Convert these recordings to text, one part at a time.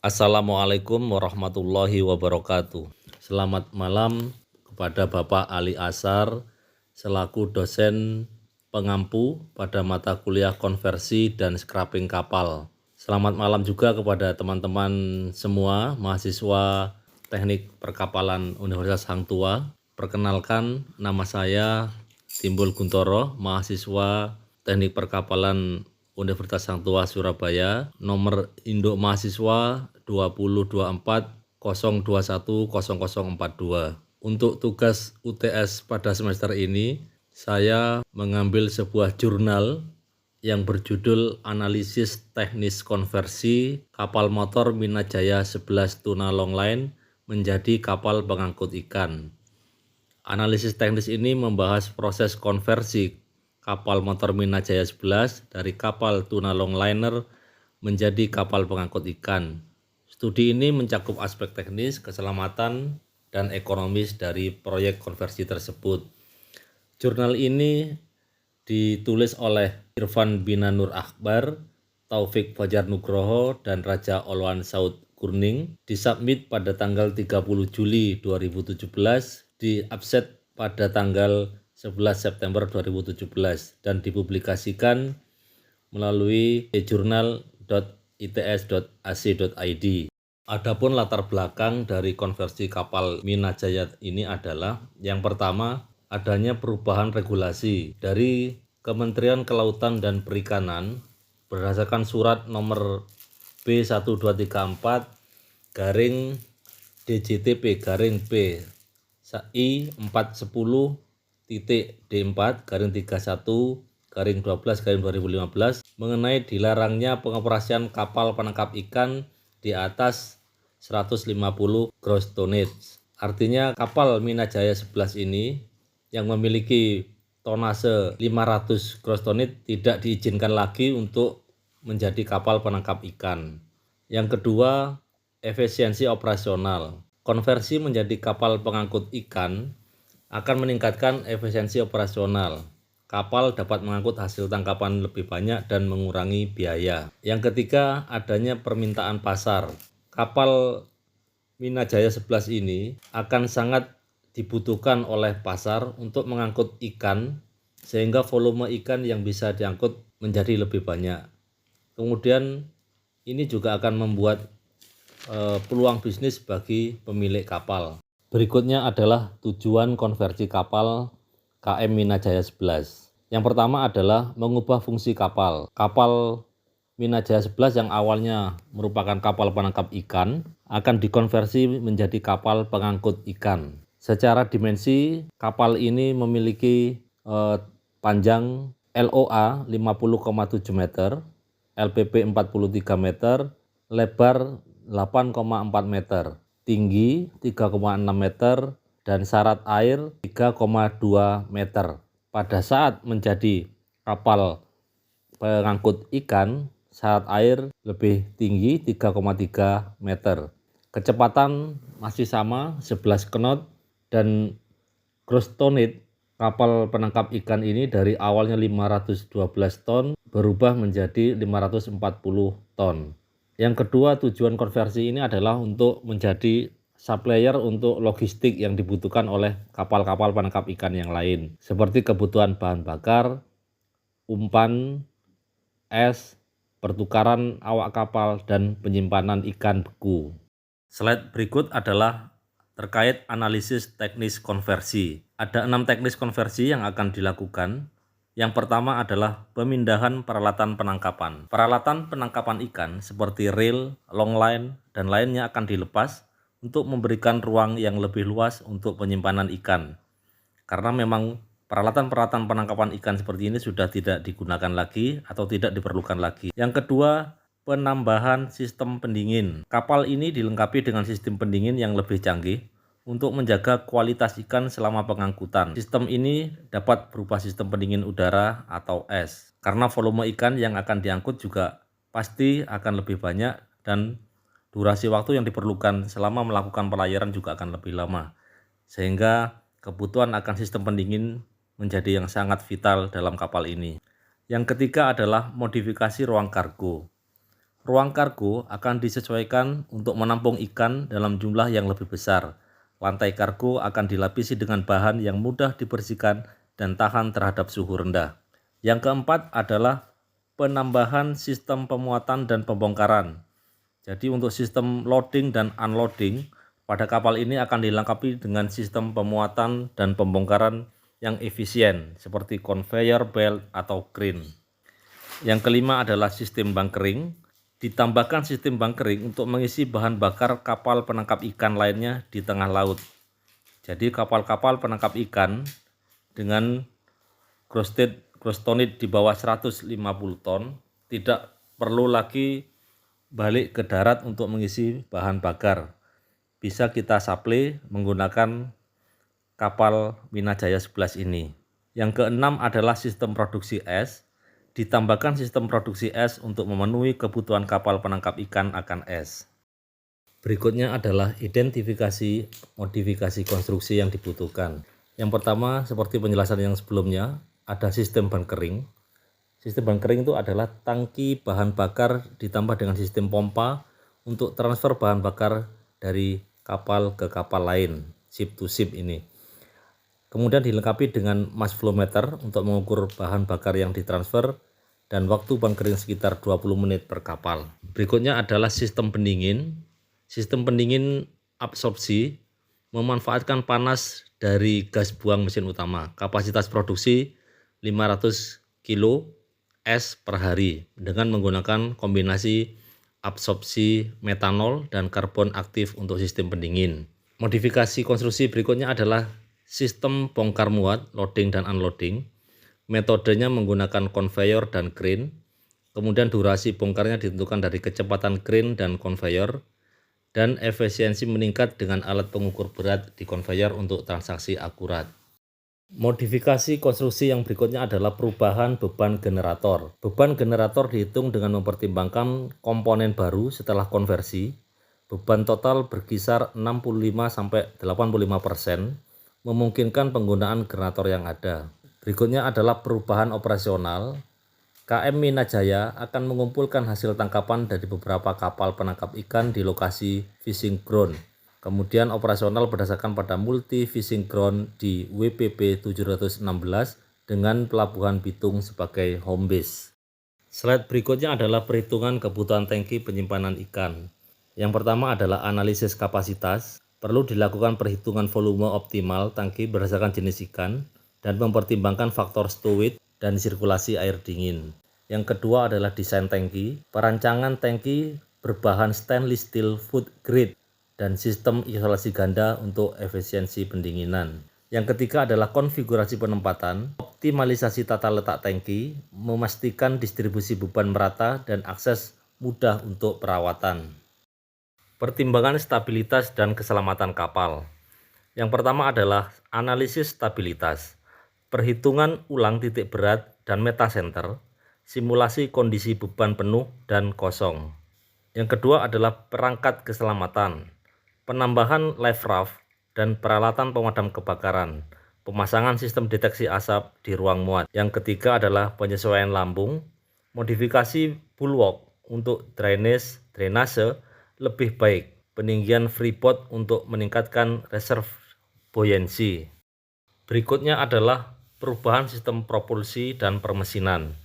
Assalamualaikum warahmatullahi wabarakatuh. Selamat malam kepada Bapak Ali Ashar selaku dosen pengampu pada mata kuliah konversi dan scrapping kapal. Selamat malam juga kepada teman-teman semua mahasiswa Teknik Perkapalan Universitas Hang Tuah. Perkenalkan, nama saya Timbul Guntoro, mahasiswa Teknik Perkapalan Universitas Hang Tuah Surabaya, nomor induk mahasiswa 2024 Untuk tugas UTS pada semester ini, saya mengambil sebuah jurnal yang berjudul Analisis Teknis Konversi Kapal Motor Minajaya 11 Tuna Longline menjadi kapal pengangkut ikan. Analisis teknis ini membahas proses konversi kapal motor Minajaya 11 dari kapal tuna longliner menjadi kapal pengangkut ikan. Studi ini mencakup aspek teknis, keselamatan, dan ekonomis dari proyek konversi tersebut. Jurnal ini ditulis oleh Irfan Binanur Akbar, Taufik Fajar Nugroho, dan Raja Olwan Saud Kurning, disubmit pada tanggal 30 Juli 2017, di absen pada tanggal 11 September 2017, dan dipublikasikan melalui journal.its.ac.id. Adapun latar belakang dari konversi kapal Minajaya ini adalah, yang pertama, adanya perubahan regulasi dari Kementerian Kelautan dan Perikanan berdasarkan surat nomor B1234 garing DJTP garing P I 410.D4 garing 31 garing 12 garing 2015 mengenai dilarangnya pengoperasian kapal penangkap ikan di atas 150 gross tonnage. Artinya kapal Minajaya 11 ini yang memiliki tonase 500 gross tonnage tidak diizinkan lagi untuk menjadi kapal penangkap ikan. Yang kedua, efisiensi operasional. Konversi menjadi kapal pengangkut ikan akan meningkatkan efisiensi operasional. Kapal dapat mengangkut hasil tangkapan lebih banyak dan mengurangi biaya. Yang ketiga, adanya permintaan pasar. Kapal Minajaya 11 ini akan sangat dibutuhkan oleh pasar untuk mengangkut ikan, sehingga volume ikan yang bisa diangkut menjadi lebih banyak. Kemudian ini juga akan membuat peluang bisnis bagi pemilik kapal. Berikutnya adalah tujuan konversi kapal KM Minajaya 11. Yang pertama adalah mengubah fungsi kapal. Kapal Minajaya 11 yang awalnya merupakan kapal penangkap ikan akan dikonversi menjadi kapal pengangkut ikan. Secara dimensi, kapal ini memiliki panjang LOA 50,7 meter, LPP 43 meter, lebar 8,4 meter, tinggi 3,6 meter, dan syarat air 3,2 meter. Pada saat menjadi kapal pengangkut ikan, syarat air lebih tinggi 3,3 meter. Kecepatan masih sama 11 knot dan gross tonnage kapal penangkap ikan ini dari awalnya 512 ton berubah menjadi 540 ton. Yang kedua, tujuan konversi ini adalah untuk menjadi supplier untuk logistik yang dibutuhkan oleh kapal-kapal penangkap ikan yang lain, seperti kebutuhan bahan bakar, umpan, es, pertukaran awak kapal, dan penyimpanan ikan beku. Slide berikut adalah terkait analisis teknis konversi. Ada 6 teknis konversi yang akan dilakukan. Yang pertama adalah pemindahan peralatan penangkapan. Peralatan penangkapan ikan seperti reel, longline, dan lainnya akan dilepas untuk memberikan ruang yang lebih luas untuk penyimpanan ikan. Karena memang peralatan-peralatan penangkapan ikan seperti ini sudah tidak digunakan lagi atau tidak diperlukan lagi. Yang kedua, penambahan sistem pendingin. Kapal ini dilengkapi dengan sistem pendingin yang lebih canggih untuk menjaga kualitas ikan selama pengangkutan. Sistem ini dapat berupa sistem pendingin udara atau es. Karena volume ikan yang akan diangkut juga pasti akan lebih banyak dan durasi waktu yang diperlukan selama melakukan pelayaran juga akan lebih lama. Sehingga kebutuhan akan sistem pendingin menjadi yang sangat vital dalam kapal ini. Yang ketiga adalah modifikasi ruang kargo. Ruang kargo akan disesuaikan untuk menampung ikan dalam jumlah yang lebih besar. Lantai kargo akan dilapisi dengan bahan yang mudah dibersihkan dan tahan terhadap suhu rendah. Yang keempat adalah penambahan sistem pemuatan dan pembongkaran. Jadi untuk sistem loading dan unloading pada kapal ini akan dilengkapi dengan sistem pemuatan dan pembongkaran yang efisien seperti conveyor belt atau crane. Yang kelima adalah sistem bunkering. Ditambahkan sistem bunkering untuk mengisi bahan bakar kapal penangkap ikan lainnya di tengah laut. Jadi kapal-kapal penangkap ikan dengan gross tonage di bawah 150 ton tidak perlu lagi balik ke darat untuk mengisi bahan bakar. Bisa kita supply menggunakan kapal Minajaya 11 ini. Yang keenam adalah sistem produksi es. Ditambahkan sistem produksi es untuk memenuhi kebutuhan kapal penangkap ikan akan es. Berikutnya adalah identifikasi modifikasi konstruksi yang dibutuhkan. Yang pertama, seperti penjelasan yang sebelumnya, ada sistem bunkering. Sistem bunkering itu adalah tangki bahan bakar ditambah dengan sistem pompa untuk transfer bahan bakar dari kapal ke kapal lain, ship to ship ini. Kemudian dilengkapi dengan mass flow meter untuk mengukur bahan bakar yang ditransfer dan waktu bunkering sekitar 20 menit per kapal. Berikutnya adalah sistem pendingin. Sistem pendingin absorpsi memanfaatkan panas dari gas buang mesin utama. Kapasitas produksi 500 kilo es per hari dengan menggunakan kombinasi absorpsi metanol dan karbon aktif untuk sistem pendingin. Modifikasi konstruksi berikutnya adalah sistem bongkar muat, loading dan unloading. Metodenya menggunakan conveyor dan crane. Kemudian durasi bongkarnya ditentukan dari kecepatan crane dan conveyor. Dan efisiensi meningkat dengan alat pengukur berat di conveyor untuk transaksi akurat. Modifikasi konstruksi yang berikutnya adalah perubahan beban generator. Beban generator dihitung dengan mempertimbangkan komponen baru setelah konversi. Beban total berkisar 65-85%. Memungkinkan penggunaan generator yang ada. Berikutnya adalah perubahan operasional. KM Minajaya akan mengumpulkan hasil tangkapan dari beberapa kapal penangkap ikan di lokasi fishing ground. Kemudian operasional berdasarkan pada multi fishing ground di WPP 716 dengan Pelabuhan Bitung sebagai home base. Slide berikutnya adalah perhitungan kebutuhan tangki penyimpanan ikan. Yang pertama adalah analisis kapasitas. Perlu dilakukan perhitungan volume optimal tangki berdasarkan jenis ikan dan mempertimbangkan faktor stowage dan sirkulasi air dingin. Yang kedua adalah desain tangki. Perancangan tangki berbahan stainless steel food grade dan sistem isolasi ganda untuk efisiensi pendinginan. Yang ketiga adalah konfigurasi penempatan. Optimalisasi tata letak tangki, memastikan distribusi beban merata dan akses mudah untuk perawatan. Pertimbangan stabilitas dan keselamatan kapal. Yang pertama adalah analisis stabilitas, perhitungan ulang titik berat dan metasenter, simulasi kondisi beban penuh dan kosong. Yang kedua adalah perangkat keselamatan, penambahan life raft dan peralatan pemadam kebakaran, pemasangan sistem deteksi asap di ruang muat. Yang ketiga adalah penyesuaian lambung, modifikasi bulwark untuk drainase lebih baik, peninggian freeboard untuk meningkatkan reserve buoyancy. Berikutnya adalah perubahan sistem propulsi dan permesinan.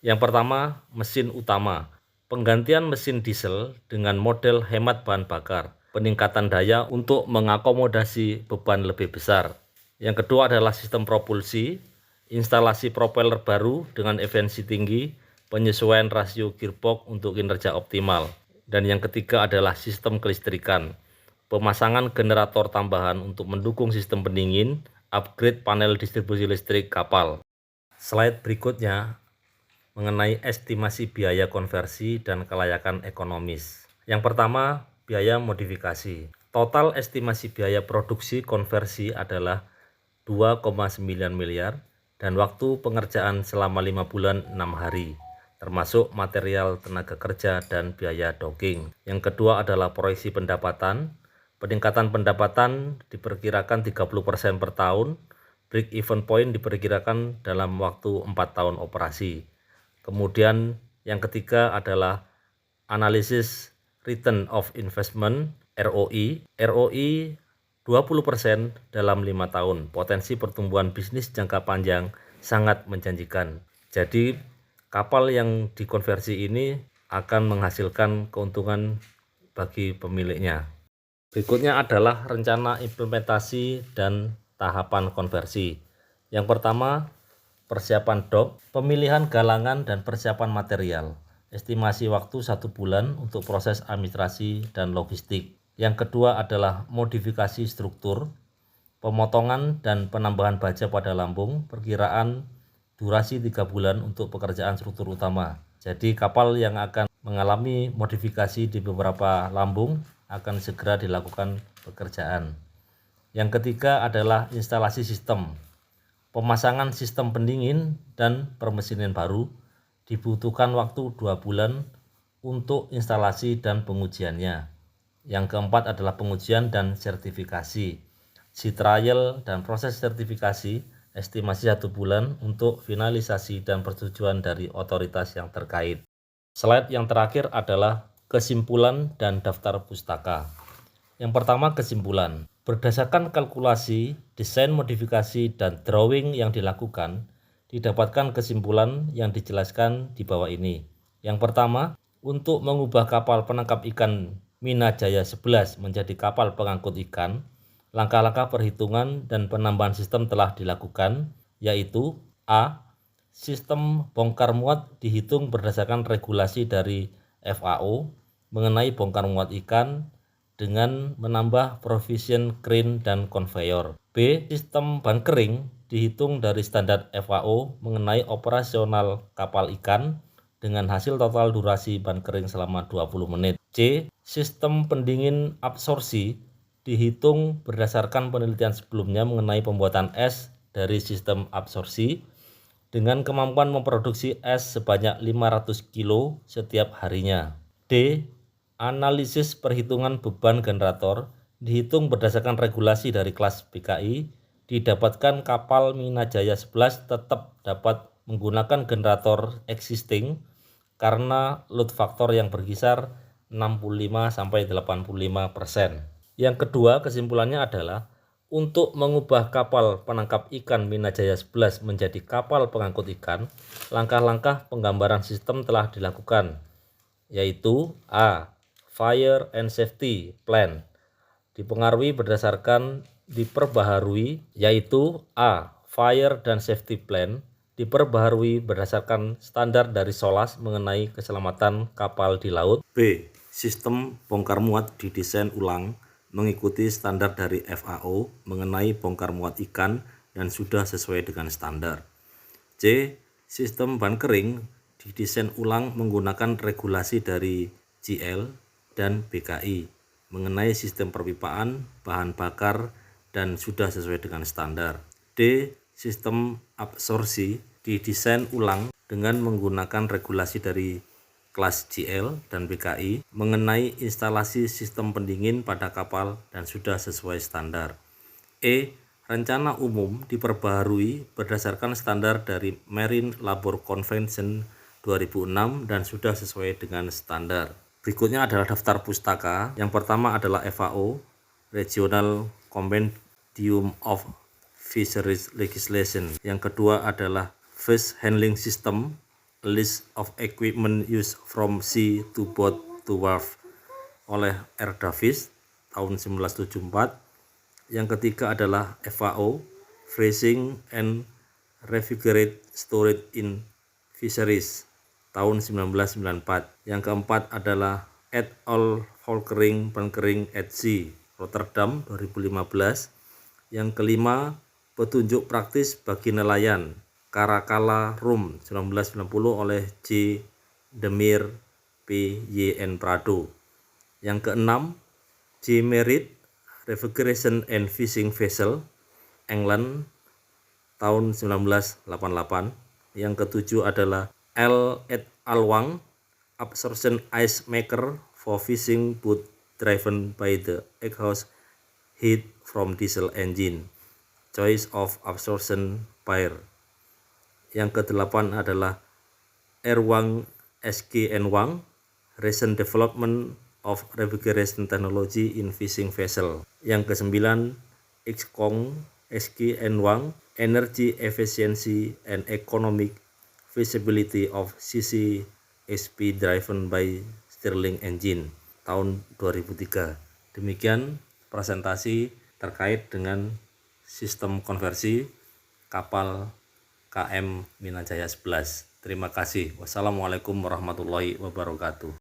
Yang pertama, mesin utama. Penggantian mesin diesel dengan model hemat bahan bakar. Peningkatan daya untuk mengakomodasi beban lebih besar. Yang kedua adalah sistem propulsi. Instalasi propeller baru dengan efisiensi tinggi. Penyesuaian rasio gearbox untuk kinerja optimal. Dan yang ketiga adalah sistem kelistrikan. Pemasangan generator tambahan untuk mendukung sistem pendingin, upgrade panel distribusi listrik kapal. Slide berikutnya mengenai estimasi biaya konversi dan kelayakan ekonomis. Yang pertama, biaya modifikasi. Total estimasi biaya produksi konversi adalah 2,9 miliar dan waktu pengerjaan selama 5 bulan 6 hari. Termasuk material, tenaga kerja, dan biaya docking. Yang kedua adalah proyeksi pendapatan. Peningkatan pendapatan diperkirakan 30% per tahun. Break even point diperkirakan dalam waktu 4 tahun operasi. Kemudian yang ketiga adalah Analysis Return of Investment ROI 20% dalam 5 tahun. Potensi pertumbuhan bisnis jangka panjang sangat menjanjikan. Jadi kapal yang dikonversi ini akan menghasilkan keuntungan bagi pemiliknya. Berikutnya adalah rencana implementasi dan tahapan konversi. Yang pertama, persiapan dok, pemilihan galangan dan persiapan material. Estimasi waktu 1 bulan untuk proses administrasi dan logistik. Yang kedua adalah modifikasi struktur, pemotongan dan penambahan baja pada lambung, perkiraan durasi 3 bulan untuk pekerjaan struktur utama. Jadi kapal yang akan mengalami modifikasi di beberapa lambung akan segera dilakukan pekerjaan. Yang ketiga adalah instalasi sistem. Pemasangan sistem pendingin dan permesinan baru dibutuhkan waktu 2 bulan untuk instalasi dan pengujiannya. Yang keempat adalah pengujian dan sertifikasi. Sea trial dan proses sertifikasi estimasi 1 bulan untuk finalisasi dan persetujuan dari otoritas yang terkait. Slide yang terakhir adalah kesimpulan dan daftar pustaka. Yang pertama, kesimpulan. Berdasarkan kalkulasi, desain modifikasi, dan drawing yang dilakukan, didapatkan kesimpulan yang dijelaskan di bawah ini. Yang pertama, untuk mengubah kapal penangkap ikan Minajaya 11 menjadi kapal pengangkut ikan, langkah-langkah perhitungan dan penambahan sistem telah dilakukan, yaitu A. Sistem bongkar muat dihitung berdasarkan regulasi dari FAO mengenai bongkar muat ikan dengan menambah provision crane dan conveyor. B. Sistem bunkering dihitung dari standar FAO mengenai operasional kapal ikan dengan hasil total durasi bunkering selama 20 menit. C. Sistem pendingin absorpsi dihitung berdasarkan penelitian sebelumnya mengenai pembuatan es dari sistem absorpsi dengan kemampuan memproduksi es sebanyak 500 kilo setiap harinya. D. Analisis perhitungan beban generator dihitung berdasarkan regulasi dari kelas BKI, didapatkan kapal Minajaya 11 tetap dapat menggunakan generator existing karena load factor yang berkisar 65-85%. Yang kedua, kesimpulannya adalah untuk mengubah kapal penangkap ikan Minajaya 11 menjadi kapal pengangkut ikan, langkah-langkah penggambaran sistem telah dilakukan, yaitu A. Fire and Safety Plan diperbaharui, yaitu A. Fire dan Safety Plan diperbaharui berdasarkan standar dari SOLAS mengenai keselamatan kapal di laut. B. Sistem bongkar muat didesain ulang mengikuti standar dari FAO mengenai bongkar muat ikan dan sudah sesuai dengan standar. C. Sistem bunkering didesain ulang menggunakan regulasi dari GL dan BKI mengenai sistem perpipaan, bahan bakar, dan sudah sesuai dengan standar. D. Sistem absorpsi didesain ulang dengan menggunakan regulasi dari kelas GL dan BKI mengenai instalasi sistem pendingin pada kapal dan sudah sesuai standar. E. Rencana umum diperbaharui berdasarkan standar dari Marine Labor Convention 2006 dan sudah sesuai dengan standar. Berikutnya adalah daftar pustaka. Yang pertama adalah FAO, Regional Compendium of Fisheries Legislation. Yang kedua adalah Fish Handling System, a list of equipment used from sea to boat to wharf oleh R. Davis tahun 1974. Yang ketiga adalah FAO, Freezing and Refrigerated Storage in Fisheries tahun 1994. Yang keempat adalah et al. Volkering Bunkering at Sea, Rotterdam 2015. Yang kelima, petunjuk praktis bagi nelayan, Karakala Room 1990 oleh J. Demir P. Y. N. Prado. Yang keenam, J. Merritt Refrigeration and Fishing Vessel, England tahun 1988. Yang ketujuh adalah L. et al. Wang, Absorption Ice Maker for Fishing Boat Driven by the Exhaust Heat from Diesel Engine, Choice of Absorption Pair. Yang kedelapan adalah R. Wang, SG and Wang, recent development of refrigeration technology in fishing vessel. Yang ke-9, XKN1, energy efficiency and economic feasibility of CCSP driven by Stirling engine tahun 2003. Demikian presentasi terkait dengan sistem konversi kapal KM Minajaya 11. Terima kasih. Wassalamualaikum warahmatullahi wabarakatuh.